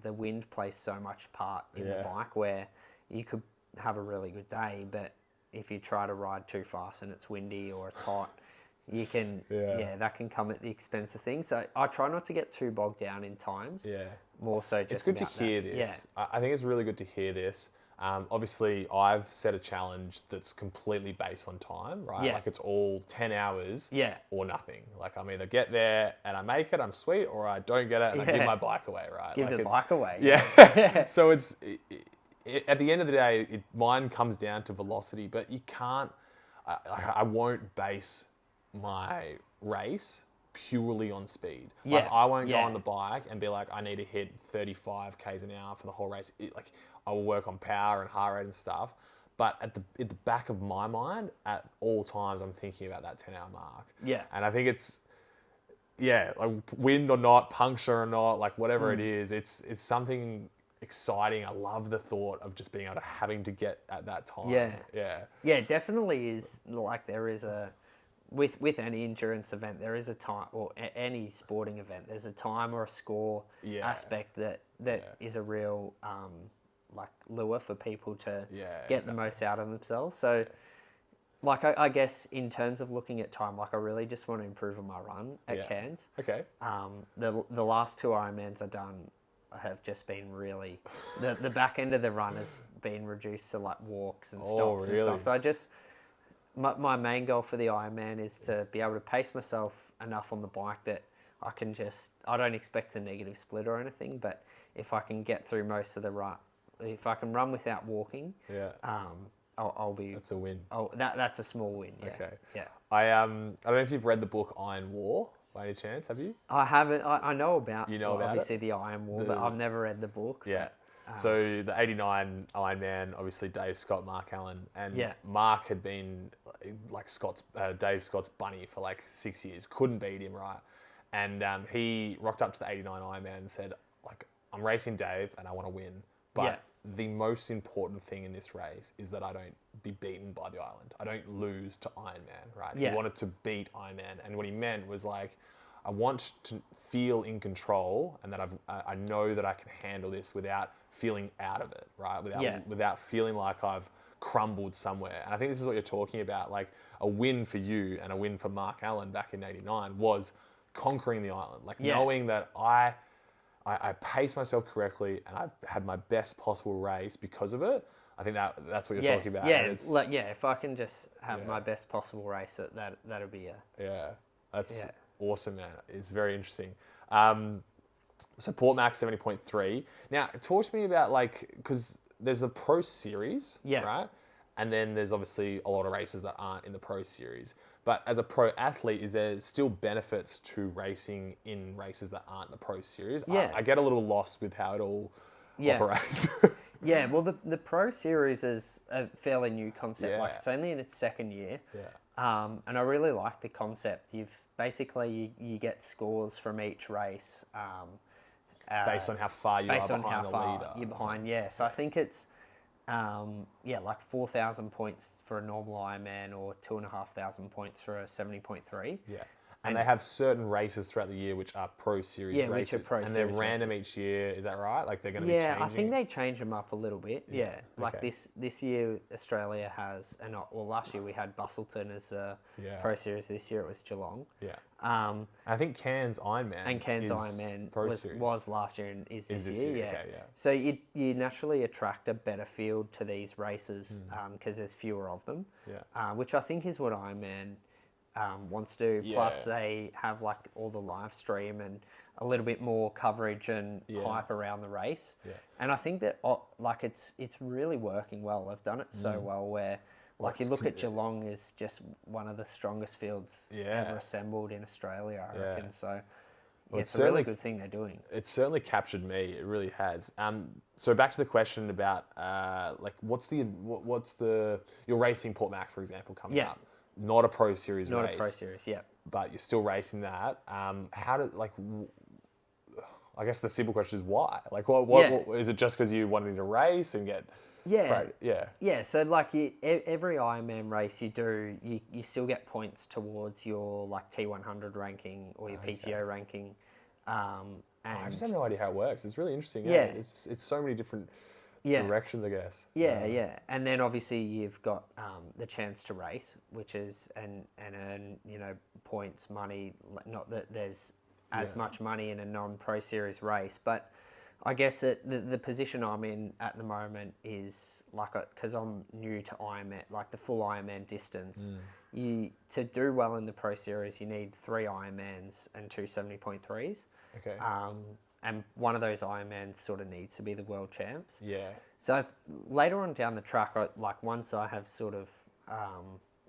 the wind plays so much part in the bike, where you could have a really good day, but if you try to ride too fast and it's windy or it's hot, you can, that can come at the expense of things. So I try not to get too bogged down in times. Yeah. More so just it's good to hear this. Yeah. I think it's really good to hear this. Obviously, I've set a challenge that's completely based on time, right? Yeah. Like, it's all 10 hours or nothing. Like, I'm either get there and I make it, I'm sweet, or I don't get it and I give my bike away, right? Give like, the bike away. Yeah. So at the end of the day, mine comes down to velocity, but you can't, I won't base my race purely on speed. Like, Yeah, I won't go yeah. on the bike and be like, I need to hit 35 k's an hour for the whole race. I will work on power and heart rate and stuff. But at the back of my mind, at all times, I'm thinking about that 10-hour mark. Yeah. And I think it's, like wind or not, puncture or not, like whatever it is, it's something exciting. I love the thought of just being able to having to get at that time. Yeah. Yeah. Yeah, it definitely is. Like, there is a, with any endurance event, there is a time, or any sporting event, there's a time or a score aspect that is a real like lure for people to get the most out of themselves. So, like, I guess in terms of looking at time, like, I really just want to improve on my run at Cairns. Okay. The last 2 Ironmans I've done have just been really, the back end of the run has been reduced to like walks and stops and stuff. So I just, my main goal for the Ironman is to be able to pace myself enough on the bike that I don't expect a negative split or anything, but if I can get through most of the run, if I can run without walking, I'll be. That's a win. Oh, that's a small win. Yeah. Okay. Yeah. I don't know if you've read the book Iron War by any chance. Have you? I haven't. I know about. You know about obviously the Iron War, but I've never read the book. Yeah. So the 89 Ironman, obviously Dave Scott, Mark Allen, and Mark had been like Dave Scott's bunny for like 6 years. Couldn't beat him, right? And he rocked up to the 89 Ironman and said, like, I'm racing Dave and I want to win, but the most important thing in this race is that I don't be beaten by the island. I don't lose to Ironman, right? Yeah. He wanted to beat Ironman, and what he meant was like, I want to feel in control, and that I know that I can handle this without feeling out of it, right? Without feeling like I've crumbled somewhere. And I think this is what you're talking about. Like, a win for you and a win for Mark Allen back in '89 was conquering the island, like knowing that I paced myself correctly and I've had my best possible race because of it. I think that's what you're talking about. Yeah, if I can just have my best possible race, that'll be that's awesome, man. It's very interesting. So Port Max 70.3. Now, talk to me about, like, because there's the Pro Series, right? And then there's obviously a lot of races that aren't in the Pro Series. But as a pro athlete, is there still benefits to racing in races that aren't the Pro Series? Yeah. I get a little lost with how it all operates. Yeah, well, the Pro Series is a fairly new concept. Yeah. Like, it's only in its second year. Yeah. And I really like the concept. You get scores from each race. Based on how far you are based on behind how the far leader. you're behind, So I think it's, like 4,000 points for a normal Ironman or 2,500 points for a 70.3. Yeah. And they have certain races throughout the year which are Pro Series races. Which are Pro and Series they're random races. each year, is that right? Like, they're going to be changing? Yeah, I think they change them up a little bit. Like this year Australia has, last year we had Busselton as a Pro Series. This year it was Geelong. Yeah. I think Cairns Ironman was last year and is this year. Okay, So you naturally attract a better field to these races because there's fewer of them. Which I think is what Ironman wants to do. Plus they have like all the live stream and a little bit more coverage and hype around the race. And I think that like it's really working well. They've done it so well where like you look at Geelong is just one of the strongest fields ever assembled in Australia, I reckon. So it's a really good thing they're doing. It's certainly captured me. It really has. So back to the question about like what's your racing Port Mac, for example, coming up? Not a Pro Series race. Not a Pro Series, But you're still racing that. I guess the simple question is why? Like, what is it just because you wanted to race and get... Yeah, so like every Ironman race you do, you still get points towards your like T100 ranking or your PTO ranking. And I just have no idea how it works. It's really interesting. It's so many different directions, I guess. And then obviously you've got the chance to race, which is and earn points, money. Not that there's as much money in a non-Pro Series race, but I guess the position I'm in at the moment is like, because I'm new to Ironman, like the full Ironman distance. To do well in the Pro Series, you need 3 Ironmans and 2 70.3s. Okay. and one of those Ironmans sort of needs to be the world champs. Yeah. So later on down the track, once I have sort of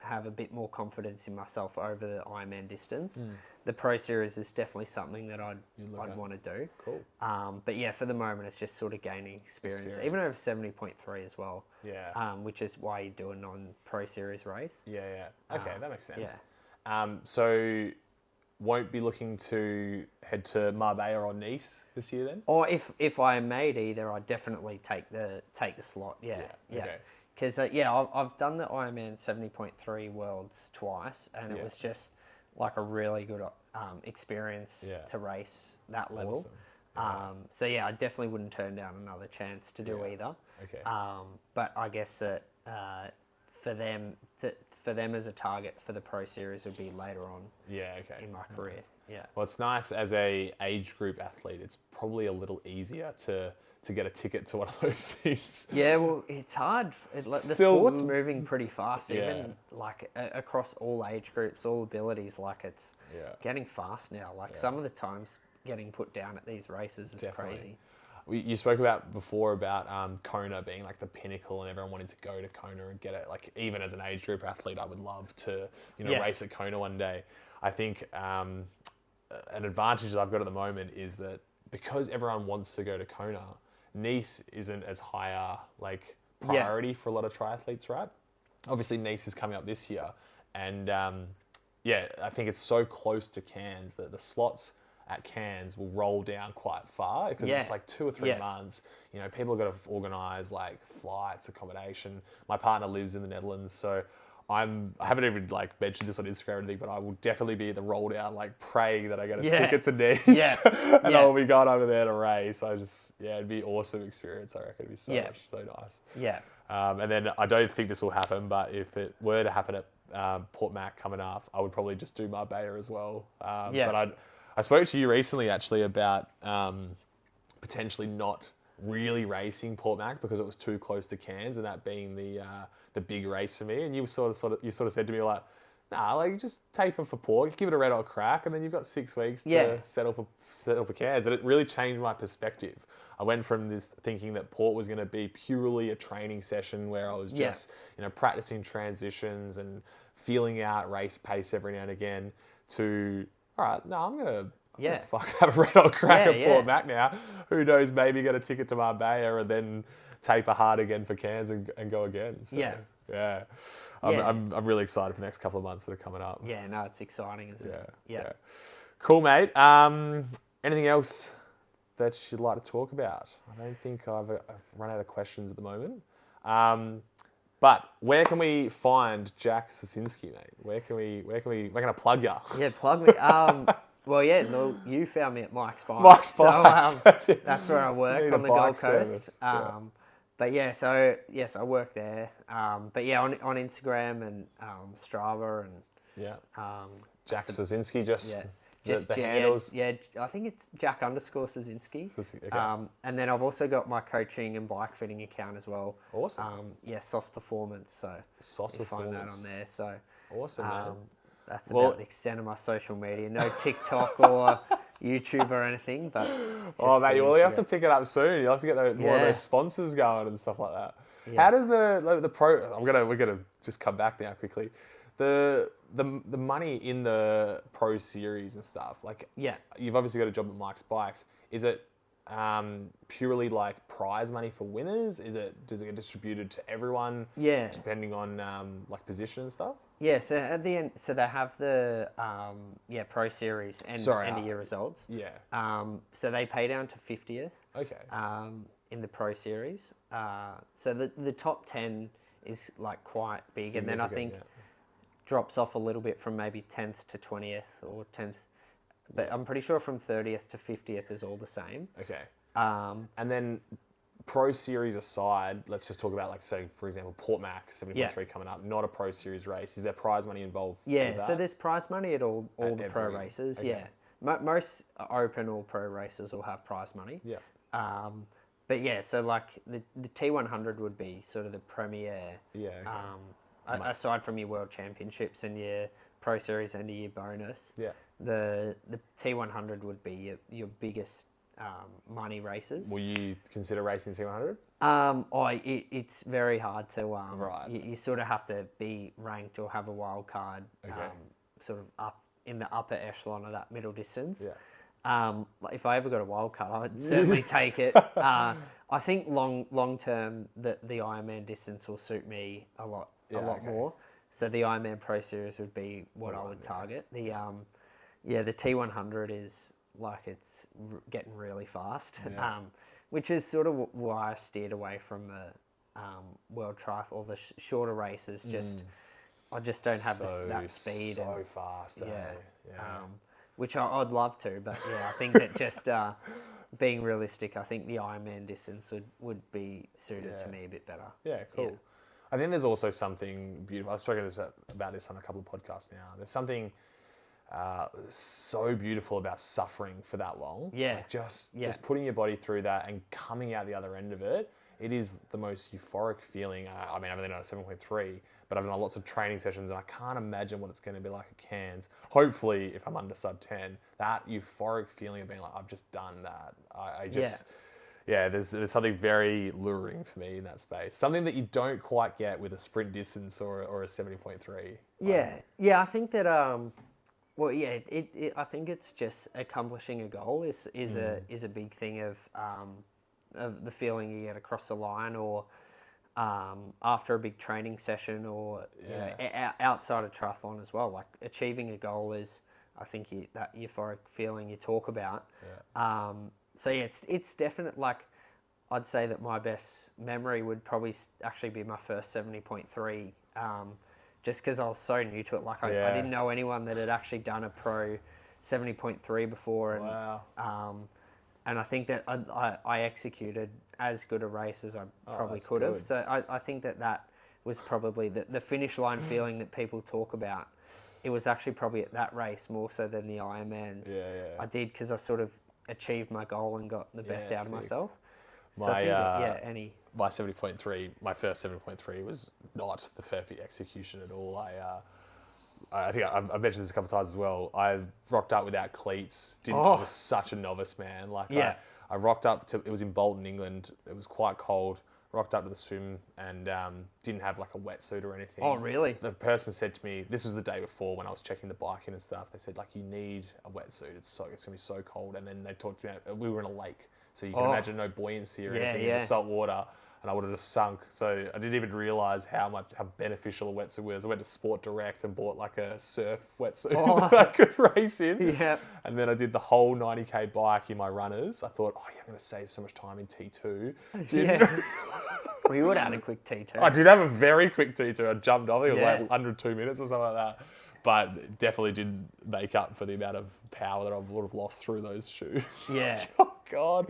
have a bit more confidence in myself over the Ironman distance, the Pro Series is definitely something that I'd want to do. Cool. But yeah, for the moment, it's just sort of gaining experience. Even over 70.3 as well. Yeah. Which is why you do a non-Pro Series race. Yeah. Okay, that makes sense. Yeah. So won't be looking to head to Marbella or Nice this year then? Or if I am made either, I definitely take the slot. Yeah. Okay. Because I've done the Ironman 70.3 Worlds twice, and it was just like a really good experience to race that level. Awesome. So yeah, I definitely wouldn't turn down another chance to do either. Okay. But I guess that for them as a target for the Pro Series would be later on. Yeah. Okay. In my career. Yeah. Well, it's nice as a age group athlete. It's probably a little easier to get a ticket to one of those things. Yeah, well, it's hard. The sport's moving pretty fast, even across all age groups, all abilities. Like it's getting fast now. Like some of the times getting put down at these races is crazy. You spoke about before about Kona being like the pinnacle and everyone wanting to go to Kona and get it. Like even as an age group athlete, I would love to race at Kona one day. I think an advantage that I've got at the moment is that because everyone wants to go to Kona, Nice isn't as high priority for a lot of triathletes, right? Obviously, Nice is coming up this year, and I think it's so close to Cairns that the slots at Cairns will roll down quite far because it's like 2 or 3 months. People have got to organise like flights, accommodation. My partner lives in the Netherlands, so I haven't even mentioned this on Instagram or anything, but I will definitely be the roll down, praying that I get a ticket to Nice and I will be going over there to race. It'd be an awesome experience. I reckon it'd be so nice. Yeah. And then I don't think this will happen, but if it were to happen at Port Mac coming up, I would probably just do Marbella as well. But I spoke to you recently actually about potentially not really racing Port Mac because it was too close to Cairns and that being the big race for me. And you sort of said to me just taper for Port, give it a red hot crack, and then you've got 6 weeks to settle for Cairns. And it really changed my perspective. I went from this thinking that Port was going to be purely a training session where I was just practicing transitions and feeling out race pace every now and again to I'm gonna have a red hot crack at Port Mac now. Who knows? Maybe get a ticket to Marbella and then taper hard again for Cairns and go again. So, I'm really excited for the next couple of months that are coming up. Yeah, no, it's exciting, isn't it? Yeah. Cool, mate. Anything else that you'd like to talk about? I don't think I've run out of questions at the moment. But where can we find Jack Sosinski, mate? We're going to plug you. Yeah, plug me. Well, you found me at Mike's Bikes. Mike's Bikes. So that's where I work on the Gold Coast. But I work there. But on Instagram and Strava and Jack Sosinski, the Jack, handles. I think it's Jack _Sosinski. Okay. And then I've also got my coaching and bike fitting account as well. Awesome. SOS Performance. So SOS you Performance. find that on there. So awesome, man. That's about the extent of my social media. No TikTok or YouTube or anything, but mate, you have to pick it up soon. You'll have to get more of those sponsors going and stuff like that. Yeah. How does the pro? We're gonna just come back now quickly. The money in the Pro Series and stuff. You've obviously got a job at Mike's Bikes. Is it purely prize money for winners? Does it get distributed to everyone? Yeah. Depending on position and stuff. Yeah, so at the end, they have the Pro Series and end of year results. Yeah. So they pay down to 50th. Okay. In the Pro Series. So the top 10 is quite big, and then I think drops off a little bit from maybe 10th to 20th or 10th, but I'm pretty sure from 30th to 50th is all the same. Okay. And then Pro Series aside, let's just talk about for example, Port Mac 70.3 coming up, not a Pro Series race. Is there prize money involved? Yeah, so there's prize money at all the pro races. Okay. Yeah, most open or pro races will have prize money. Yeah. But so the T100 would be sort of the premier. Yeah. Okay. Aside from your World Championships and your Pro Series end of year bonus. Yeah. The T100 would be your biggest money races. Will you consider racing T100? It's very hard to. Right. You sort of have to be ranked or have a wild card, sort of up in the upper echelon of that middle distance. Yeah. Like if I ever got a wild card, I would certainly take it. I think long term that the Ironman distance will suit me a lot more. So the Ironman Pro Series would be what I would target. The T100 is like it's getting really fast, which is sort of why I steered away from the World Triathlon or the shorter races. I just don't have that speed. So fast. Which I'd love to, but I think that just being realistic, I think the Ironman distance would be suited to me a bit better. Yeah, cool. Yeah. I think there's also something beautiful. I've spoken about this on a couple of podcasts now. There's something so beautiful about suffering for that long. Yeah. Like just putting your body through that and coming out the other end of it. It is the most euphoric feeling. I mean, I've only done a 7.3, but I've done lots of training sessions and I can't imagine what it's going to be like at Cairns. Hopefully, if I'm under sub 10, that euphoric feeling of being like, I've just done that. There's something very luring for me in that space. Something that you don't quite get with a sprint distance or a 70.3. I think that I think it's just accomplishing a goal is a big thing of the feeling you get across the line, or after a big training session, or outside of triathlon as well. Like achieving a goal is, I think, that euphoric feeling you talk about. It's definite. Like I'd say that my best memory would probably actually be my first 70.3. Just because I was so new to it. Like I didn't know anyone that had actually done a pro 70.3 before, and and I think that I executed as good a race as I probably could have. So I think that was probably the finish line feeling that people talk about. It was actually probably at that race more so than the Ironmans. I did, because I sort of achieved my goal and got the best out of myself. My 70.3, my first 7.3 was not the perfect execution at all. I think I've mentioned this a couple of times as well. I rocked up without cleats. I was such a novice, man. I rocked up to, it was in Bolton, England. It was quite cold. Rocked up to the swim and didn't have like a wetsuit or anything. Oh, really? The person said to me, this was the day before when I was checking the bike in and stuff. They said, like, you need a wetsuit. It's going to be so cold. And then they talked to me, we were in a lake. So you can imagine no buoyancy or anything in the salt water. And I would have just sunk. So I didn't even realise how beneficial a wetsuit was. I went to Sport Direct and bought like a surf wetsuit that I could race in. Yeah. And then I did the whole 90k bike in my runners. I thought, I'm going to save so much time in T2. Well, you would have had a quick T2. I did have a very quick T2. I jumped off. It was like under 2 minutes or something like that. But definitely didn't make up for the amount of power that I would have lost through those shoes. Yeah. Oh, God.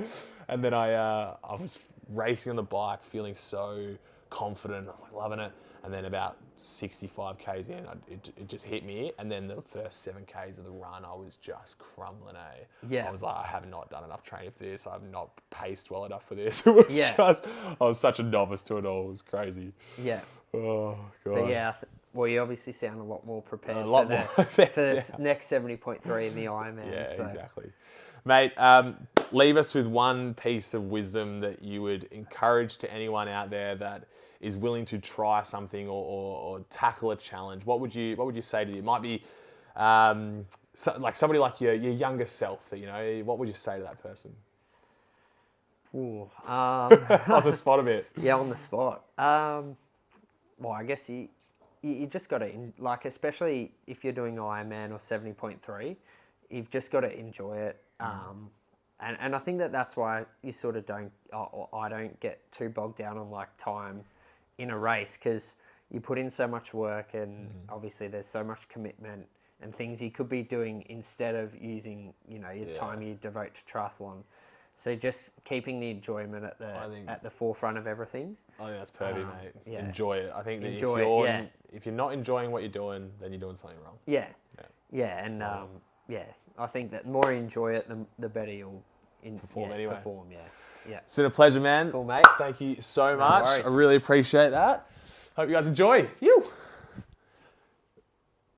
And then I was racing on the bike, feeling so confident. I was like loving it. And then about 65 Ks in, it just hit me. And then the first 7 Ks of the run, I was just crumbling, Yeah. I was like, I have not done enough training for this. I've not paced well enough for this. It was just, I was such a novice to it all. It was crazy. Yeah. Oh, God. But well, you obviously sound a lot more prepared for the next 70.3 in the Ironman. Yeah, exactly. Mate, leave us with one piece of wisdom that you would encourage to anyone out there that is willing to try something or tackle a challenge. What would you say to you? It might be like somebody like your younger self. That what would you say to that person? Ooh, on the spot a bit. Yeah, on the spot. Well, I guess you just got to, like, especially if you're doing Ironman or 70.3, you've just got to enjoy it. And I think that's why you sort of I don't get too bogged down on like time in a race, because you put in so much work and obviously there's so much commitment and things you could be doing instead of using, your time you devote to triathlon. So just keeping the enjoyment at the forefront of everything. I think that's perfect, mate. Yeah. Enjoy it. I think that if you're not enjoying what you're doing, then you're doing something wrong. Yeah. And I think that the more you enjoy it, the better you'll perform anyway. Yeah. It's been a pleasure, man. Cool, mate. Thank you so No much. worries. I really appreciate that. Hope you guys enjoy. You.